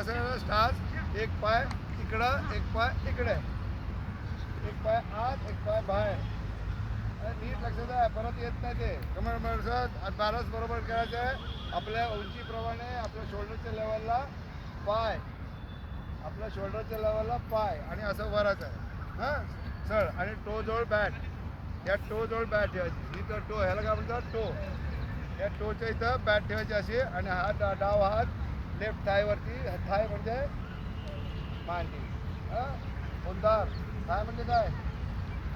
कसं करायचं स्टार्स एक पाय इकडं एक पाय इकडे एक पाय आत एक पाय बाहेर नीट लक्षात आहे परत येत नाही ते कमर बॅलन्स बरोबर करायचं आहे आपल्या उंचीप्रमाणे आपल्या शोल्डरच्या लेवलला पाय आपल्या शोल्डरच्या लेवलला पाय आणि असं वरायचं आहे हां चढ आणि टोजवळ बॅट या टोजवळ बॅट ठेवायची इथं टो ह्याला काय म्हणतात टो या टोच्या इथं बॅट ठेवायची अशी आणि हात डाव हात लेफ्ट थायवरती थाय म्हणजे मांडी हां उंदार थाय म्हणजे काय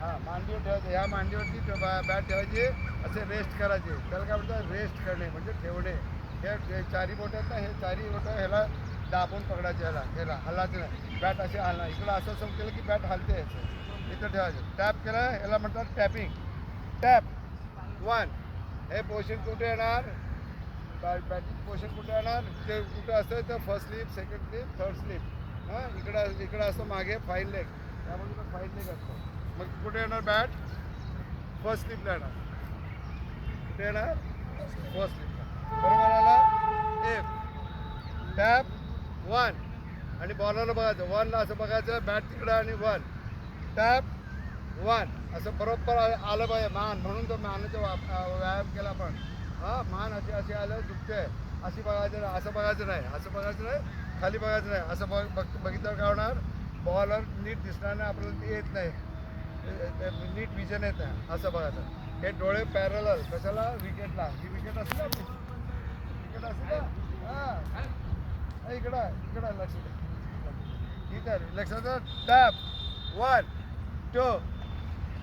हां मांडीवर ठेवायचं ह्या मांडीवरती बॅट ठेवायची असे रेस्ट करायचे त्याला काय म्हणतात रेस्ट करणे म्हणजे ठेवणे हे चारी बोटं आहेत ना हे चारी बोटं ह्याला दाबून पकडायचे ह्याला हलायचं नाही बॅट असे हलणार इकडं असं केलं की बॅट हलते इथं ठेवायचं टॅप केलं ह्याला म्हणतात टॅपिंग टॅप वन हे पोझिशन कुठे येणार बॅटिंग पोझिशन कुठे येणार ते कुठं असतं तर first slip second slip third slip हां इकडं असं मागे फाईन लेग त्यामध्ये फाईन लेग असतो मग कुठे येणार बॅट फर्स्ट स्लिपला येणार कुठे येणार फर्स्ट स्लिपला बरोबर आला एक टॅप वन आणि बॉलरला बघायचं वनला असं बघायचं बॅट तिकडं आणि वन टॅप वन असं बरोबर आलं पाहिजे मान म्हणून तो मानाचा व्यायाम केला आपण हां मान असे आलं दुखते अशी बघायचं नाही असं बघायचं नाही खाली बघायचं नाही असं बघितल्यावर काय होणार बॉलर नीट दिसणार नाही आपल्याला ते येत नाही नीट विजन येत नाही असं बघायचं हे डोळे पॅरलल कशाला विकेटला ही विकेट असते ना विकेट असते ना हां इकडं लक्ष द्या ठीक आहे लक्षात टॅप वन टू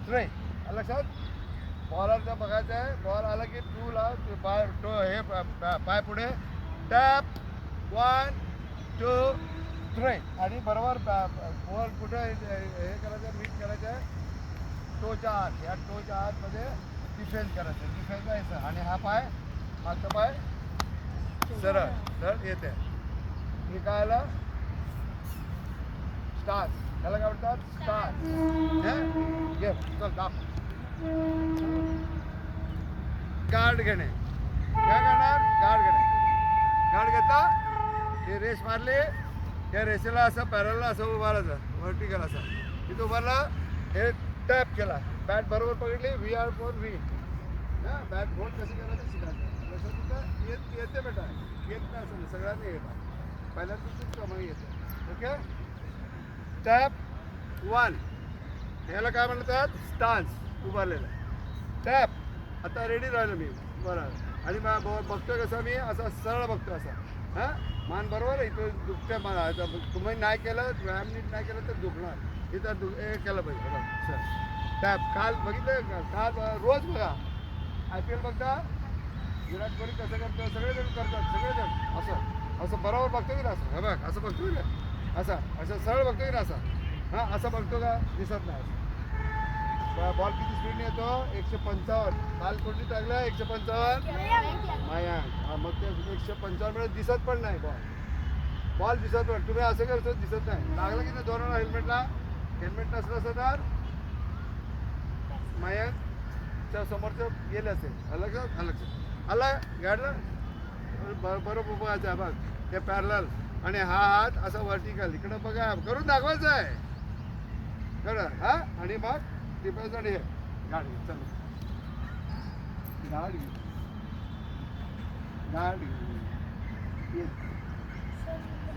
थ्री लक्षात बॉलरचं बघायचं आहे बॉल आला की टूला पाय टो हे पाय पुढे टॅप वन टू थ्री आणि बरोबर बॉल कुठे हे करायचं मीट करायचं आहे टोच्या आत या टोच्या आतमध्ये डिफेन्स करायचं डिफेन्स जायचं आणि हा पाय मागचा पाय सरळ येते हे काय आलं स्टार्स त्याला काय म्हणतात स्टार्स घे चल दाख गार्ड घेणे काय करणार गार्ड घेता हे रेस मारली त्या रेषेला असं पॅरलला असं उभारायचं व्हर्टिकल असं तिथं उभारला हे टॅप केला बॅट बरोबर पकडली व्ही आर फॉर व्ही हां बॅट बोट कसं करायचं शिकायचं तसं तिथं येते बेटा येत नाही असं सगळ्यांनी येतात पहिल्यांदाच कमाई येते ओके टॅप वन ह्याला काय म्हणतात स्टान्स उभारलेला टॅप आता रेडी राहिलो मी बरं आणि बघतो कसं मी असं सरळ बघतो असा हां मान बरोबर इथं दुखते मला तुम्ही नाही केलं व्यायाम नीट नाही केलं तर दुखणार इथं हे केलं पाहिजे बरोबर सर टॅप काल बघितलं काल रोज बघा IPL बघता विराट कोहली कसं करतो सगळेजण करतात सगळेजण असं बरोबर बघतो की ना असं बघ असं बघतो की ना असं सरळ बघतो की ना असं हां असं बघतो का दिसत नाही बॉल किती स्पीडने येतो 155 काल कोणी टाकलं 155 माया मग ते 155 मध्ये दिसत पण नाही बॉल दिसत पण तुम्ही असं करतो दिसत नाही लागलं की नाही दोन हेल्मेट नसलं असं तर मायाच्या समोरचं गेलं असेल लक्षात आलं गाडलं बरोबर बघायचं बघ ते पॅरलल आणि हा हात असा व्हर्टिकल इकडं बघा करून दाखवायचं आहे कळलं हां आणि मग डिफेन्स आणि हे गाडी चल गाडी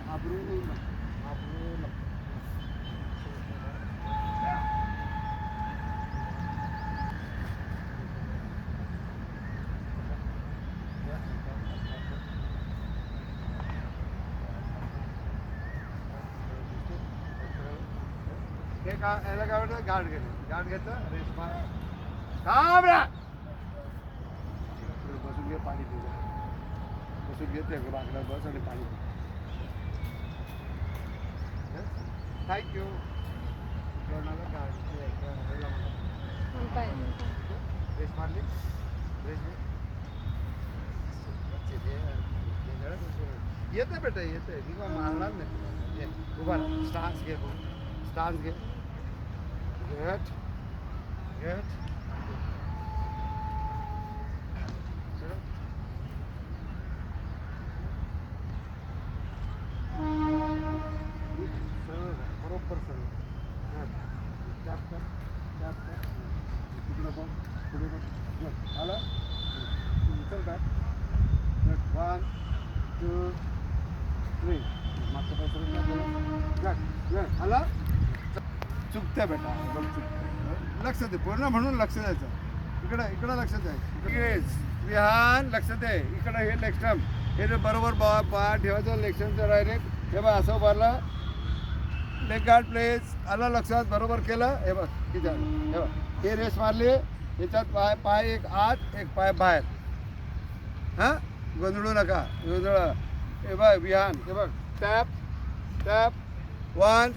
आबरू हे का याला काय म्हणतात गार्ड घेतं रेस मार थांबरा बसून घे पाणी पिऊ बसून घेते बाकडा बस आणि पाणी थँक्यू रेस मारली रेस येते बेटा येते मी मारणार नाही उभा स्टान्स घे स्टान्स घे Good. Good. आला चुकते बेटा एकदम चुकते. लक्ष दे पूर्ण म्हणून लक्ष द्यायचं. इकडं इकडं लक्ष द्यायचं. विहान लक्ष दे. इकडं हे लेक्स्टम हे जे बरोबर बा ठेवायचं लेक्स्टमचं डायरेक्ट. हे बघ असं उभारलं. लेग गार्ड प्लेस आलं लक्षात. बरोबर केलं. हे बघ किती आलं. हे बघ हे रेस मारली. याच्यात पाय पाय एक आत एक पाय बाहेर. हां गोंधळू नका गोंधळ. हे बघ विहान. हे बघ टॅप टॅप 1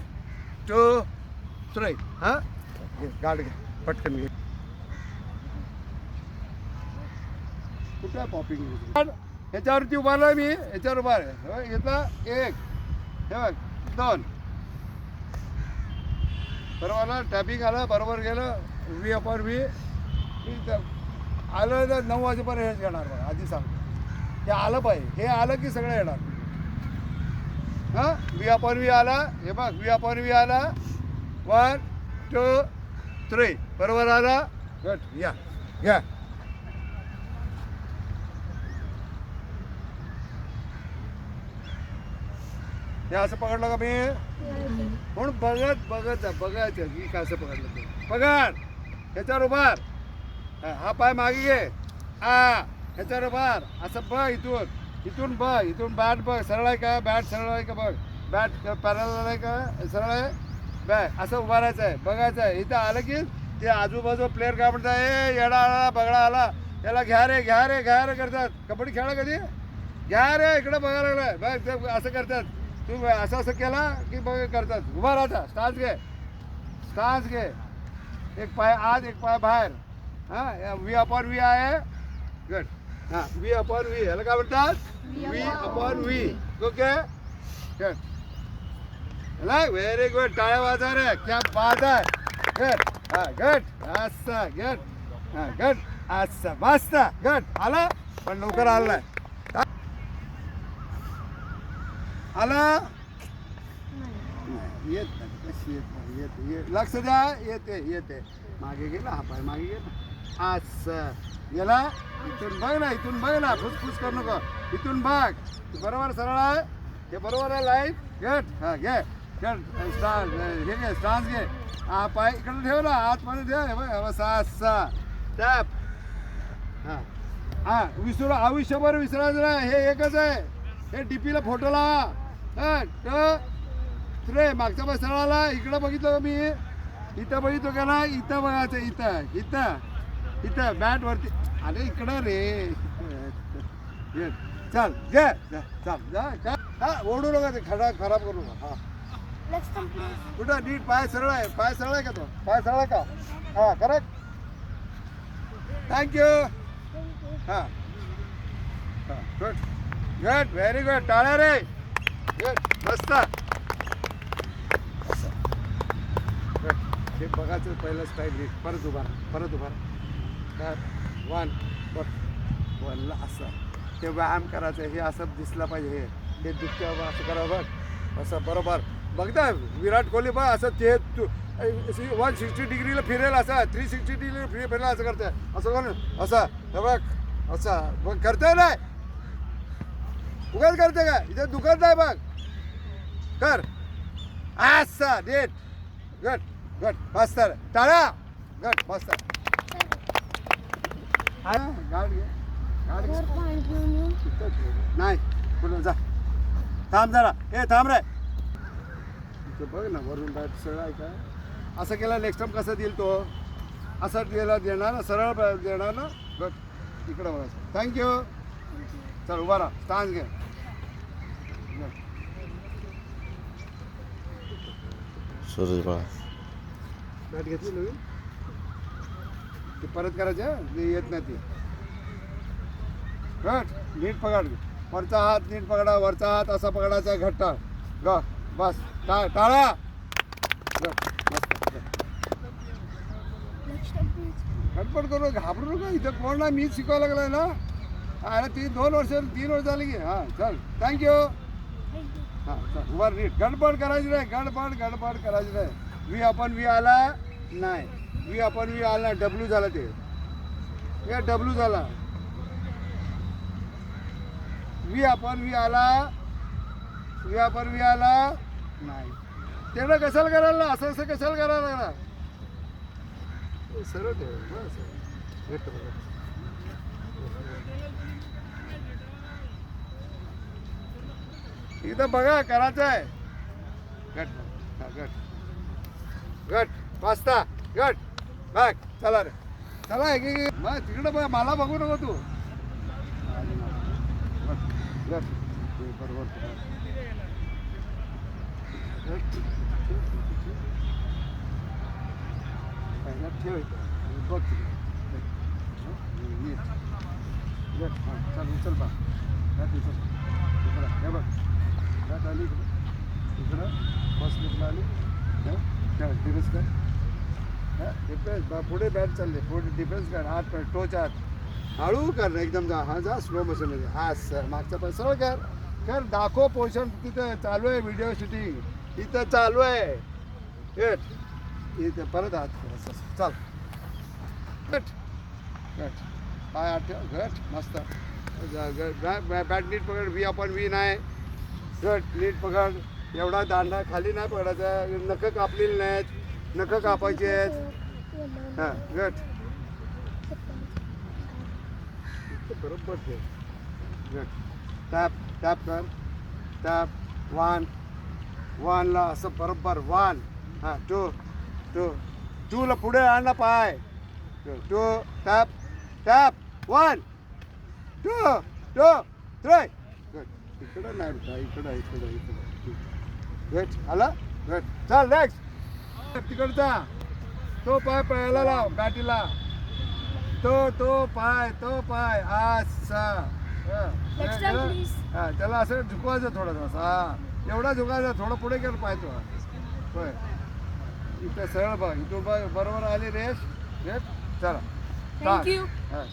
2 3. हां गार्ड घे पटकन घे. कुठं आहे पॉपिंग. ह्याच्यावरती उभारला मी. ह्याच्यावर उभार आहे. घेतला 1 हे बघ 2 बरोबर आलं. टॅपिंग आलं बरोबर गेलं. व्ही अपॉन व्ही आलं तर 9 वाजेपर्यंत हेच घेणार बघा आधी सांगतो. हे आलं पाहिजे. हे आलं की सगळं येणार. हां व्ही अपॉन व्ही आला. हे बघ व्ही अपॉन व्ही आला. 1 2 3 बरोबर आला. गुड या घ्या. हे असं पकडलं का मी म्हणून बघत बघत जा. बघायचं की कसं पकडलं ते. पकड ह्याच्यावर उभार. हा पाय मागे घे. हा ह्याच्यावर उभार. असं बघ इथून इथून बघ. इथून बॅट बघ सरळ आहे का. बॅट सरळ आहे का बघ. बॅट पॅरल आहे का सरळ आहे. बॅट असं उभारायचं आहे. बघायचं आहे. इथं आलं की ते आजूबाजू प्लेअर काय म्हणतात ए येडा आला बगडा आला याला घ्या रे घ्या रे घ्या रे करतात. कबड्डी खेळा कधी घ्या रे इकडे बघायला लागलाय बघ ते असं करतात. तू असं असं केला की बघ करतात. उभा राहता. स्टान्स घे स्टान्स घे. एक पाय आत एक पाय बाहेर. हां व्ही अपॉन व्ही आहे. गुड. हां व्ही अपॉन व्ही ह्याला काय म्हणतात V upon V. Okay good. Very good. टाळ्या वाजा रे. क्या बात आहे. गुड. हां गुड असं गुड. हां गुड असं मस्त गुड. आला पण लवकर आला नाही. आला येत नाही. कशी येत नाही. येते लक्ष द्या. येते येते. मागे गेला. हा पाय मागे गेला. असं गेला. इथून बघ ना इथून बघ ना. फुसफुस करू नको. इथून बघ बरोबर सरळ आहे. हे बरोबर आहे लाईन. गेट हां घे गेट स्टार हे घे स्टान्स घे. हा पाय इकडे ठेव ना. आतमध्ये ठेव. हे बघ बस असा टॅप. हां हां विसरू आयुष्यभर विसरायचं नाही. हे एकच आहे. हे डीपीला फोटो लावा. हां रे मागचा पाय सरळ आला. इकडं बघितलं मी. इथं बघितलं का ना. इथं बघायचं. इथं इथं इथं बॅट वरती. अरे इकडं रे. चल घे चल जा काय. हा ओढू नका ते खराब करू नका. हा कुठं नीट पाय सरळ आहे. पाय सरळ आहे का तो. पाय सरळ आहे का. हा करेक्ट. थँक्यू. हां हां गुड गुड व्हेरी गुड. टाळ्या रे. गुड मस्त. गुड. हे बघायचं पहिलं स्टाईल नीट. परत उभा परत उभा. 1 1ला असं ते व्यायाम करायचं. हे असं दिसलं पाहिजे. हे दुखतं असं करावं बघ. असं बरोबर बघता विराट कोहली बघ असं ते 160 डिग्रीला फिरेल. असं 360 डिग्रीला फिरेल असं करते. असं करून असं हे बघ असं बघ करते नाही. उगाच करते का. इथे दुखत नाही बघ. कर असं नीट. गुड गुड मस्त. टाळा. गुड मस्त. गाड घे गाड नाही कुठं जा. थांब जरा. हे थांब रे. बघ ना वरून बॅट सरळ आहे का. असं केला नेक्स्ट टाइम कसं देईल तो. असं गेला देणार ना सरळ देणार ना. गुड इकडं बघायचं. थँक्यू. चल उभा राहा. स्टान्स घे. सूरज बाळा बॅट घेतली नवीन. ते परत करायचं ते येत नाही ती. गुड नीट पकड. वरचा हात नीट पकडा. वरचा हात असा पकडायचा घट्ट. ग बस टाळा. गडबड करू घाबरू नका. इथं कोण नाही मीच शिकवायला लागलाय ना. अरे 3 वर्ष झाली की. हां चल थँक्यू. हां चल वर नीट. गडबड करायची नाही. गडबड करायची नाही. व्ही अपॉन व्ही आला नाही. व्ही अपॉन व्ही आला डब्ल्यू झाला ते. हे डब्ल्यू झाला. व्ही अपॉन व्ही आला व्यापार वी आला नाही. तेवढं कशाला करायला असं असं कशाला करायला लागला. सरळ ठेव बस. घट्ट बघा. इथं बघा करायचं आहे. गट हा, गट गट पास्ता गट बघ. चला रे चला मग तिकडं बघ मला बघू नको तू. गट बरोबर ठेव बघ चल उचल बा. हे बघ त्यात आली इकडं बस आली. डिफेन्स कर. डिफेन्स पुढे बॅट चालले. पुढे डिफेन्स कर. आत टोच आत हळू कर एकदम. जा हा जा स्लो मोशनमध्ये. हा सर मागचा पण सरळ कर. कर दाखव पोषण. तिथं चालू आहे व्हिडिओ शूटिंग. तिथं चालू आहे. इथं परत हात कर. चाल गट गट पाय आठ ठेव. गट मस्त. बॅट नीट पकड. वी आपण वी नाही. गट नीट पकड. एवढा दांडा खाली नाही पकडायचा. नखं कापलेली नाहीत. नखं कापायची आहेत. हां गट बरोबर ठेव. गट टॅप टॅप कर. टॅप वनला असं बरोबर. वन हां टू टू टूला पुढे आणला पाय. Two tap tap 1 2 2 3. गट इकडं नाही बेटा. इकडं इकडं इकडं. गट आला. गट चल नेक्स्ट. तिकडचा तो पाय पळायला लाव गाठीला. तो पाय असा. हा त्याला असं झुकवायचं थोडंसं. हा एवढा झुकायचा. थोडं पुढे गेलं पाय तो. होय इथं सरळ बघ. इथून बरोबर आली रेस. चला थँक्यू. हां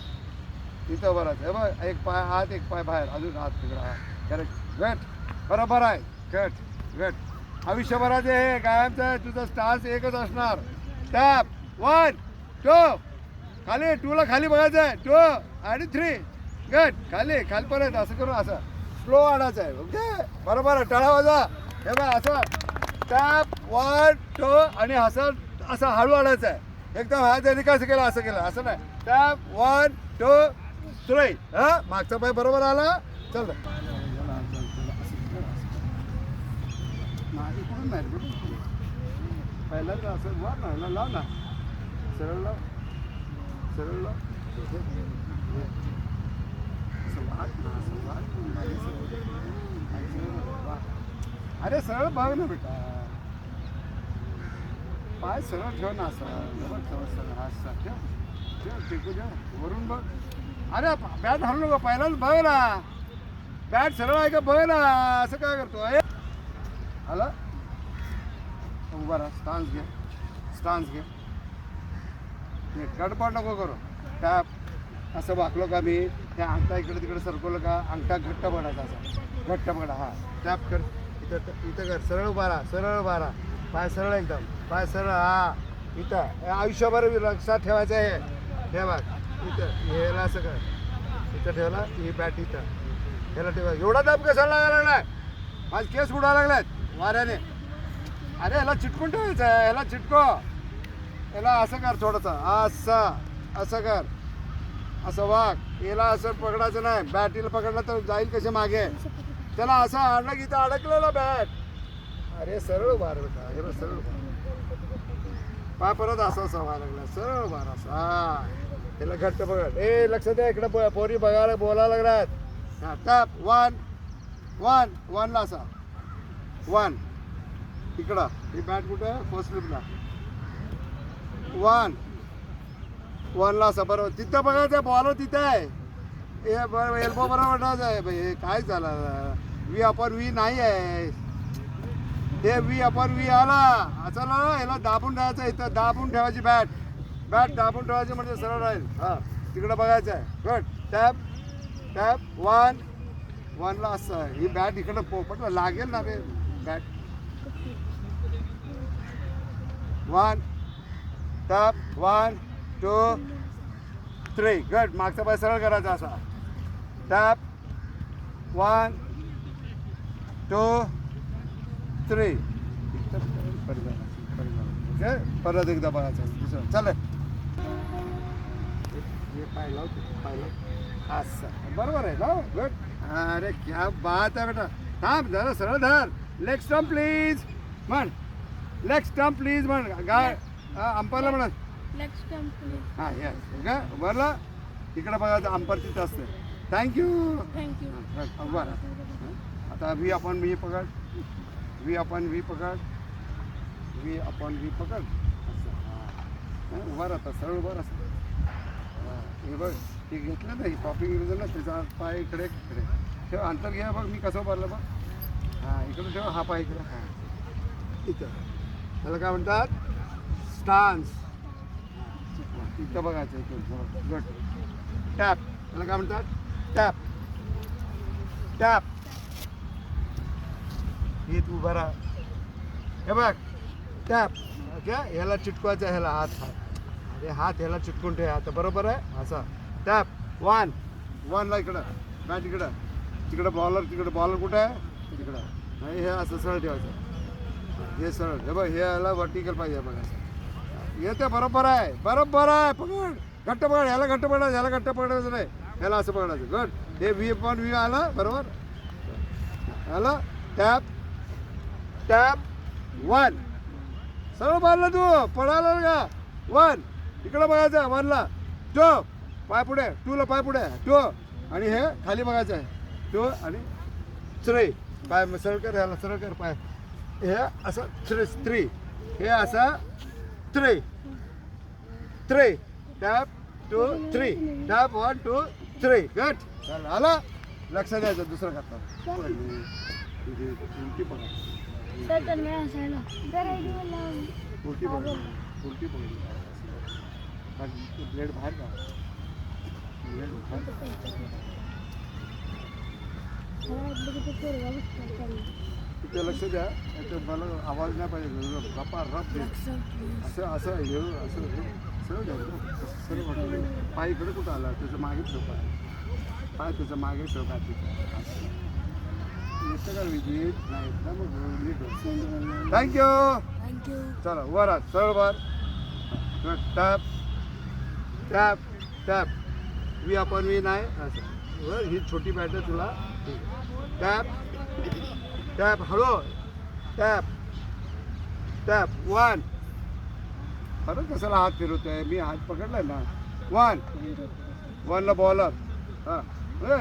इथं बरं आहे बघ. एक पाय आत एक पाय बाहेर. अजून आत तिकडं. हा करेक्ट. गट बरोबर आहे. गट गट आयुष्यभराचे हे कायमचं आहे. तुझं स्टार्स एकच असणार. टॅप 1 2 खाली. 2ला खाली बघायचं आहे. 2 आणि 3. गट खाली खालपर्यंत असं करून असं स्लो आणायचं आहे. ओके बरोबर आहे. टाळा वाजा. हे बघ असं टॅप 1 2 आणि असं असं हळू आणायचं आहे. एकदम हा त्यांनी कसं केलं असं केलं असं नाही. टॅप 1 2 3. हां मागचा पाय बरोबर आला. चल इकडून नाही पहिल्यांदा असं वर ना लाव ना. सरळ लाव. सरळ लाव. अरे सरळ बघ ना बेटा. पाय सरळ ठेव ना. असं ठेव टिकू द्या. वरून बघ. अरे बॅट हलू नको. पहिल्यांदा बघ ना. बॅट सरळ आहे का बघ ना. असं काय करतो आहे. आला उभा राहा. स्टान्स घे. स्टान्स घे. गडबड नको करू. टॅप असं वाकलो का मी. त्या अंगठा इकडे तिकडे सरकवलं का अंगठा घट्ट पडायचा. असा घट्ट पडा. हा टॅप कर. इथं इथं कर. सरळ उभा राहा. सरळ उभा राहा. पाय सरळ एकदम. पाय सरळ. हा इथं आयुष्यभर लक्षात ठेवायचं आहे. हे बघ इथं ह्याला असं कर. इथं ठेवला. ही बॅट इथं ह्याला ठेवा. एवढा दाब कशाला लागायला लागलाय. माझे केस उडायला लागलेत वाऱ्याने. अरे ह्याला चिटकून ठेवायचं आहे. ह्याला चिटको. याला असं कर थोडंसं. असं असं कर. असं वाघ. याला असं पकडायचं नाही. बॅटीला पकडलं तर जाईल कसे मागे. त्याला असं आणलं की इथं अडकलेला बॅट. अरे सरळ बार बेटा. हे बघ सरळ बार. पाय परत असं असं व्हायला लागला. सरळ बार असं. हा त्याला घट्ट पकड. ए लक्ष द्या इकडं. पोरी बघायला बोलायला लागल्यात. हा टॅप 1 1ला असा 1 इकडं. ही बॅट कुठं फर्स्ट स्लिपला. 1ला असं बरोबर. तिथं बघायचं. बॉलर तिथं आहे. हे बरोबर एल्बो बरोबर आहे. हे काय झालं. वी आपण वी नाही आहे. हे वी आपण वी आला. असं ना याला दाबून ठेवायचं. इथं दाबून ठेवायची बॅट. बॅट दाबून ठेवायची म्हणजे सरळ राहील. हां तिकडं बघायचं आहे. गुड. टॅप टॅप 1ला असं. ही बॅट इकडं पोपटला लागेल ना रे बॅट. 1 टॅप 1 2 3. गुड. मागचा पाय सरळ करायचा असा. टॅप 1 2 3 ओके परत एकदा बघायचं दुसरं चालेल हे पाय लावतो पाय लाव असं बरोबर आहे लाव गुड अरे क्या बात आहे बेटा थांब जरा सरळ धर लेग स्टम्प प्लीज म्हण लेग स्टम्प प्लीज म्हण गाय अंपायरला म्हणा हां येस ओके बरं इकडे बघायचं अंपायर तिथं असते थँक्यू बरं आता व्ही आपण व्ही पकड व्ही आपण व्ही पकड व्ही आपण व्ही पकड असं हां उभा राहता सरळ उभा राहता हे बघ ते घेतलं नाही पॉपिंग ना त्याचा पाय इकडे इकडे ठेव अंतर घ्या बघ मी कसं भरलं बघ हां इकडे ठेव हा पाय इकडे हां इथं त्याला काय म्हणतात स्टान्स इथं बघायचं इथून गुड टॅप त्याला काय म्हणतात टॅप टॅप हे तू उभा राहा हे बघ टॅप ओके ह्याला चिटकवायचं ह्याला हात हात अरे हात ह्याला चिटकून ठेव आता बरोबर आहे असं टॅप 1 1ला इकडं बॅट इकडं तिकडं बॉलर कुठं आहे तिकडं नाही हे असं सरळ ठेवायचं हे सरळ हे बघ हे याला वर्टिकल पाहिजे बघ असं येते बरोबर आहे पकड घट्ट पकड ह्याला घट्ट पकडायचं ह्याला घट्ट पकडायचं नाही ह्याला असं पकडायचं गुड हे व्ही पण व्ही आला बरोबर आलं टॅप टॅप 1 सरळ मारलं तू पडायला का 1 इकडं बघायचं 1ला 2 पाय पुढे 2ला पाय पुढे 2 आणि हे खाली बघायचं आहे 2 आणि 3 पाय सरळ कर ह्याला सरळ कर पाय हे असं 3 हे असं 3 टॅप 2 3 टॅप 1 2 3 गुड आला लक्ष द्यायचं दुसरं करतात उलटी बघा उलटी बघा ब्लेड बाहेर का तिथे लक्ष द्या त्याच्यात मला आवाज नाही पाहिजे रपा रप दे असं असं हे असं सरळ द्या सरळ वाटलं पाय इकडे कुठं आला त्याचं मागे ठेव पाय त्याचं मागे ठेव का तिथं येतं का विजिट नाही ना मग थँक्यू चला वर आज सरळ वर टॅप टॅप टॅप वी आपण वी नाही असं ही छोटी बॅट आहे तुला टॅप टॅप हळू टॅप टॅप 1 परत कशाला हात फिरवतोय मी हात पकडलाय ना 1ला बॉलर हां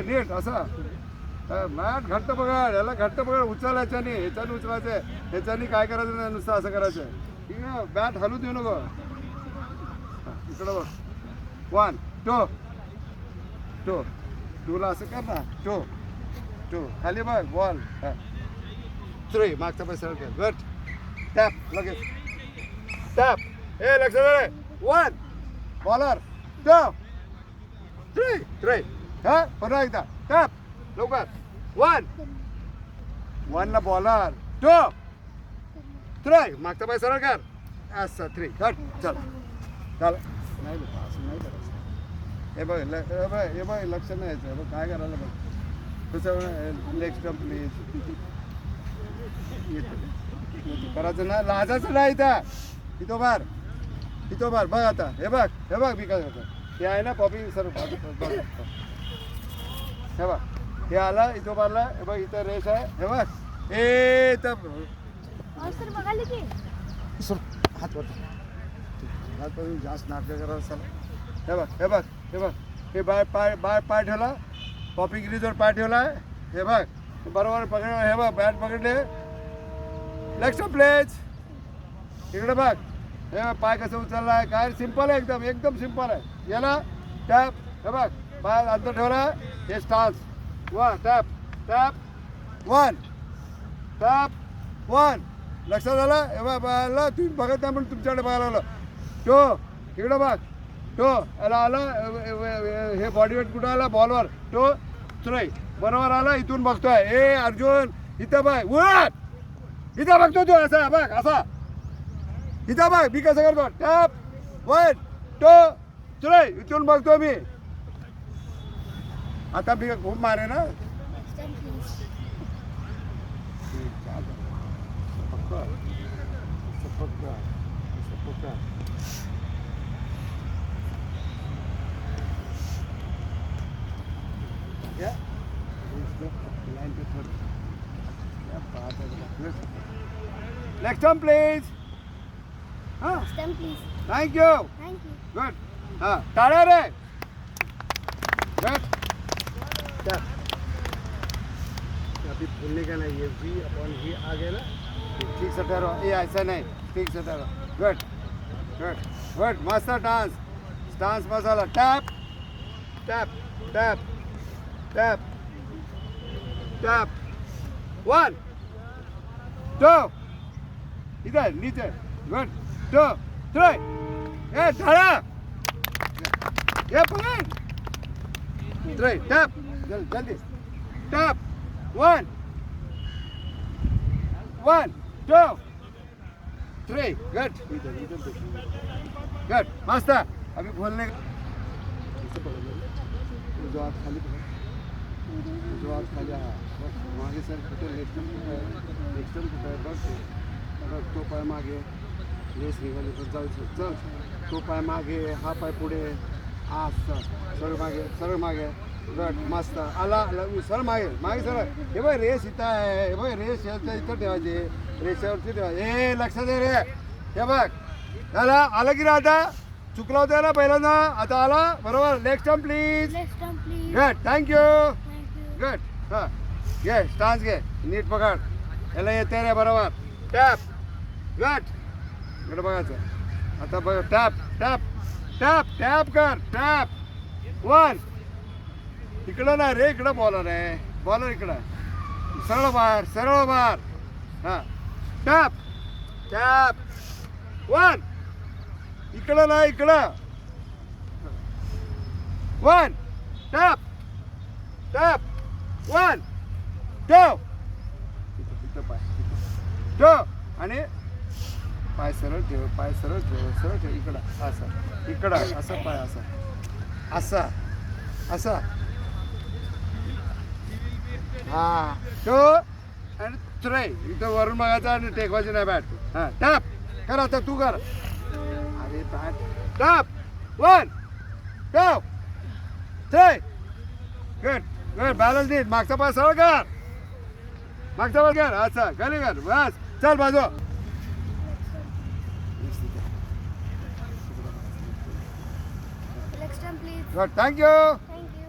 नीट असा मॅट घट्ट पकड याला घट्ट पकड उचलायचं नाही ह्याच्याने उचलायचं आहे ह्याच्याने काय करायचं नाही नुसतं असं करायचं आहे ठीक आहे बॅट हलू देऊ नको इकडं बघ 1 2 2ला असं कर ना 2 खाली बघ बॉल 3 मागचा पैसा कर गुड टॅप लगेच टॅप हे लक्ष दे 1 बॉलर 2 3 हा पुन्हा एकदा टॅप लवकर 1ला बॉलर 2 3 मागचा पैसा सरळ कर असं 3 गुड चल नाही असं नाही करायचं हे बघ हे बघ लक्ष नाही यायचं बघ काय करायला बघ तसं लेग स्टम्प प्लीज करायचं ना लाजायचं नाही इथं बार बघ आता हे बघ मी काय करतो हे आहे ना पॉपिंग सर हे बघ हे आला इथं बारला हे बघ इथं रेस आहे हे बघ ए तर हात जास्त नाटक करायला असाल हे बघ हे पाय ठेवला पॉपिंग ग्रीजवर पाय ठेवला हे बघ बरोबर पकड हे बघ बॅट पकडले लेग प्लेज इकडे बघ हे पाय कसं उचललाय काय सिंपल आहे एकदम सिंपल आहे याला टॅप हे बघ पाय अंतर ठेवला हे स्टान्स 1 टॅप 1 लक्षात आलं हे बघ तुम्ही बघत नाही म्हणून तुमच्याकडे बघायला लागलं 2 इकडं बघ 2 याला आलं हे बॉडी वेट कुठं आला बॉलवर 2 3 बरोबर आला इथून बघतोय ए अर्जुन इथं बघ इथं बघतो तू असा बघ असा इथं बघ मी कसं करतो टॅप 1 2 3 इथून बघतो मी आता मी खूप मारे ना पकड़ा ऐसा पकड़ा क्या लाइन पे थोड़ा क्या बात है नेक्स्ट टाइम प्लीज हाँ Stamp, please. Thank you Thank you. Good हाँ टाळ्या रे गुड अभी भूलने का नहीं ये भी अपन ही आ गए ना ठीक से ठहरो ये ऐसा नहीं ठीक से ठहरो गुड गुड गुड मस्त dance dance masala tap tap tap tap tap 1 2 इधर नीचे गुड 2 3 ये धड़ा ये पकड़ 3 टैप जल्दी टैप 1 1 2 3 गुड इधर गुड मस्त अभी बोलने जो हाथ खाली जो हाथ खाली हा बस मागे सर कुठे लेफ्टन कुठे आहे बघ तो पाय मागे लेस निघाली तर जायचं चल तो पाय मागे हा पाय पुढे असं सरळ मागे गुड मस्त आला सर मागे मागे सर हे बघ रेस इथं आहे हे बघ रेस इथं ठेवायचे रेषेवरती ठेवायचे हे लक्ष दे रे हे बघ झाला आलं की ना आता चुकला होता ना पहिल्यांदा आता आला बरोबर next time please Next time, please. Good thank you Thank you. Good हां घे स्टान्स घे नीट पकड याला येते रे बरोबर टॅप गुड इकडे बघायचं आता बघ टॅप टॅप टॅप टॅप कर टॅप 1 इकडं नाही रे इकडं बॉलर आहे बॉलर इकडं सरळ बार हां टॅप टॅप 1 इकडं नाही इकडं 1 टॅप टॅप 1 2 इथं पाय 2 आणि पाय सरळ ठेव इकडं असं पाय असा हा 2 आणि 3 इथं वरून बघायचं आणि टेकवायची नाही बॅट हां टॅप कर आता तू कर अरे बॅट टॅप 1 2 3 गुड बॅलन्स नीट मागचा पाय सरळ कर मागचा पाय कर असं खाली कर बस चल बाजू Next time, please. Good thank you Thank you.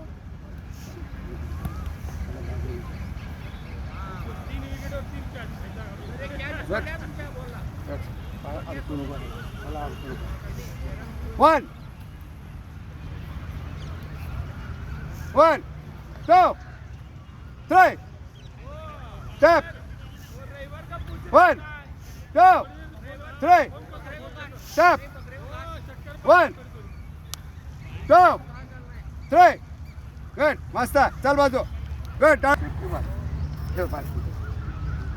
One. 1 2 3 Step 1 2 3 Step 1 2 3 good मस्त चल बाजू गुड ठेव पाय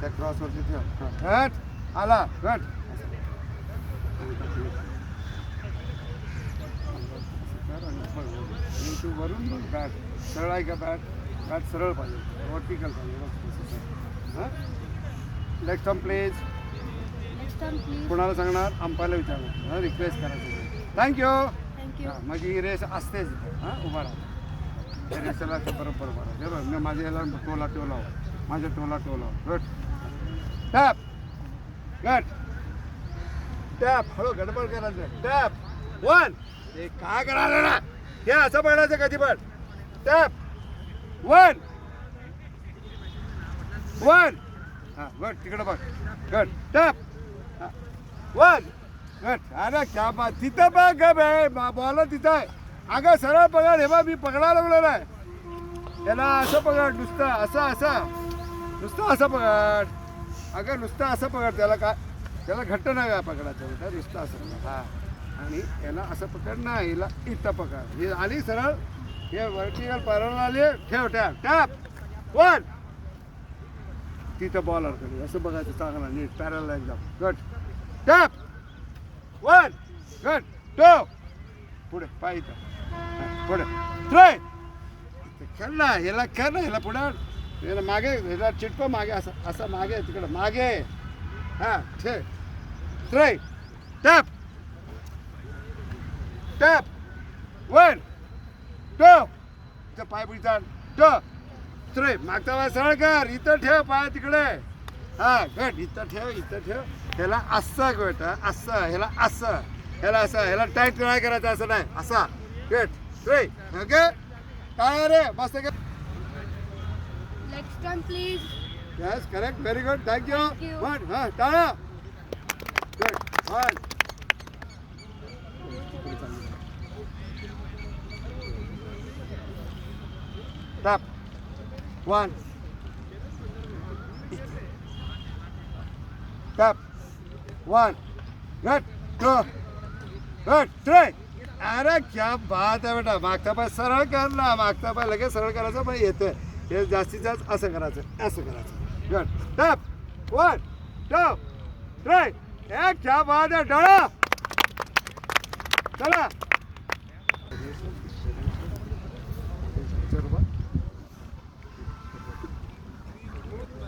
त्या क्रॉसवरती ठेव गुड आला गुड वरून बॅट सरळ आहे का बॅट सरळ पाहिजे वर्टिकल पाहिजे हां next time please Next time, please. कोणाला सांगणार अंपायरला विचारणार रिक्वेस्ट करायचं थँक्यू Thank you. माझी ही रेस असतेच हां उभा राहा त्या रेसला बरोबर उभा राहा हे बघ मी माझ्या याला टोला ठेवला माझ्या टोला गुड टॅप गुड टॅप हळू गडबड करायचं टॅप 1 हे काय करायला ना हे असं पडायचं कधी पण टॅप 1 हां गुड तिकडं बघ गुड टॅप 1 गुड अरे क्या बात तिथं बघ ग बे बॉल तिथं आहे अगं सरळ पकड हे बघ मी पकडायला लागलो नाही त्याला असं पकड नुसतं असं पकड अगं नुसतं असं पकड त्याला घट्ट नाही का पकडायचं होतं नुसतं असं हां आणि याला असं पकड ना हिला इथं पकड हे आली सरळ हे वर्टिकल पॅरल आली ठेव टॅप 1 तिथं बॉलर कडे असं बघायचं चांगला नीट पॅरल एकदम गुड टॅप 1 गुड 2 पुढे पाय इथं पुढे 3 खेळ ना ह्याला पुढे याला मागे ह्याला चिटकं मागे असं मागे तिकडं मागे हां ठेव 3 टॅप टॅप 1 2 इथं पाय पुढचा 2 3 मागचा पाय सरळ कर इथं ठेव पाय तिकडे हा गट इथं ठेव ह्याला असं गट असं ह्याला असं ह्याला असं ह्याला टाईट नाही करायचं असं नाही असा गट 3 ओके काय रे मस्त Next turn, please. Yes correct very good thank you Thank you. One हा टाळा good one tap 1 tap 1 good 2 good 3 अरे क्या बात आहे बेटा मागचा पाय सरळ कर ना मागचा पाय लगेच सरळ करायचं पण येतं हे जास्तीत जास्त असं करायचं गुड टॅप 1 2 3 ए क्या बात आहे डळा चला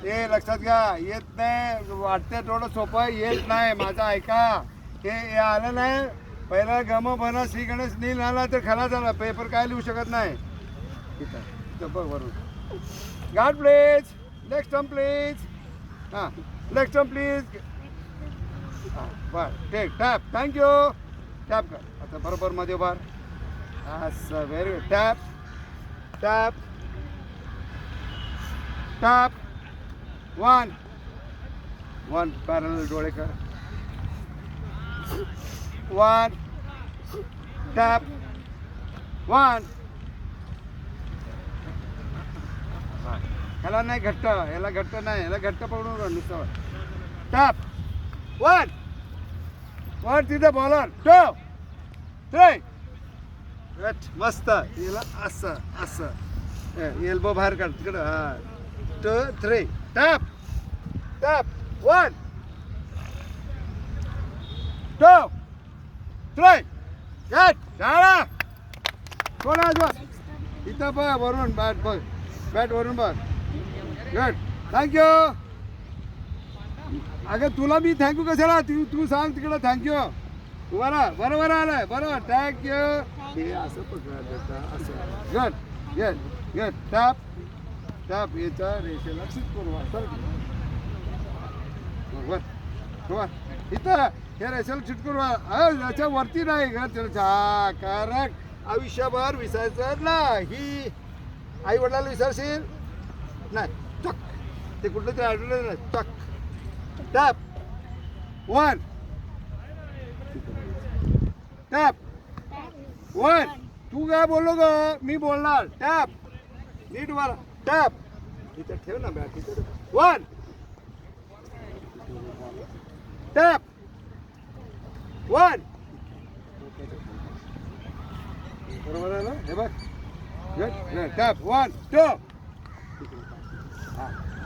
हे लक्षात घ्या येत नाही वाटते थोडं सोपं येत नाही माझं ऐका हे आलं नाही पहिला गम बना श्री गणेश नील आला तर खरा झाला पेपर काय लिहू शकत नाही इथं बघ वरून गाड प्लीज नेक्स्ट टर्म प्लीज हां नेक्स्ट टर्म प्लीज हां बर टेक टॅप थँक्यू टॅप कर आता बरोबर मध्ये उभार असं very good tap tap tap 1 पॅरल डोळे कर 1 टॅप 1 ह्याला नाही घट्ट ह्याला घट्ट नाही ह्याला घट्ट पकडून नुसतं टॅप 1 तिथे बॉलर 2 3 मस्त याला असं असं एल्बो बाहेर काढ तिकडं हा 2 3 टॅप 1 2 3 गेट झाला कोणा इथं बघ वरून बॅट बघ बॅट वरून बघ गुड थँक्यू अगं तुला मी थँक्यू कशाला तू सांग तिकडं थँक्यू तुम्हाला बरोबर आलंय बरोबर थँक्यू हे असं पकडा असं गुड टॅप टॅप याचा रेषेला चिटकून इथं हे रेषेला चिटकून याच्या वरती नाही ग करेक्ट आयुष्यभर विसरायचं नाही आई वडिलांना विसरशील नाही टक ते कुठलं तरी आठवलं नाही टक टॅप 1 टॅप 1 तू काय बोललो ग मी बोलणार टॅप नीट मारा टॅप इथं ठेव ना बॅट इथं 1 टॅप 1 बरोबर आहे ना हे बघ टॅप 1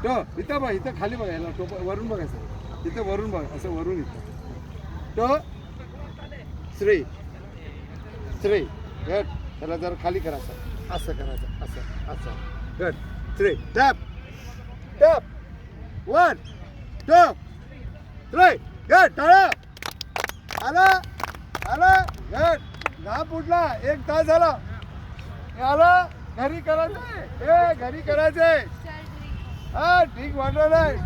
2 इथं बघ इथं खाली बघायला टोप वरून बघायचं इथं वरून बघ असं वरून इथं 2 3 गुड त्याला जरा खाली करायचं असं करायचं असं गुड 3 टॅप 1 2 3 गुड टाळा आला गुड घाम फुटला 1 तास झाला आला घरी करायचंय घरी करायचंय हा ठीक वाटलं नाही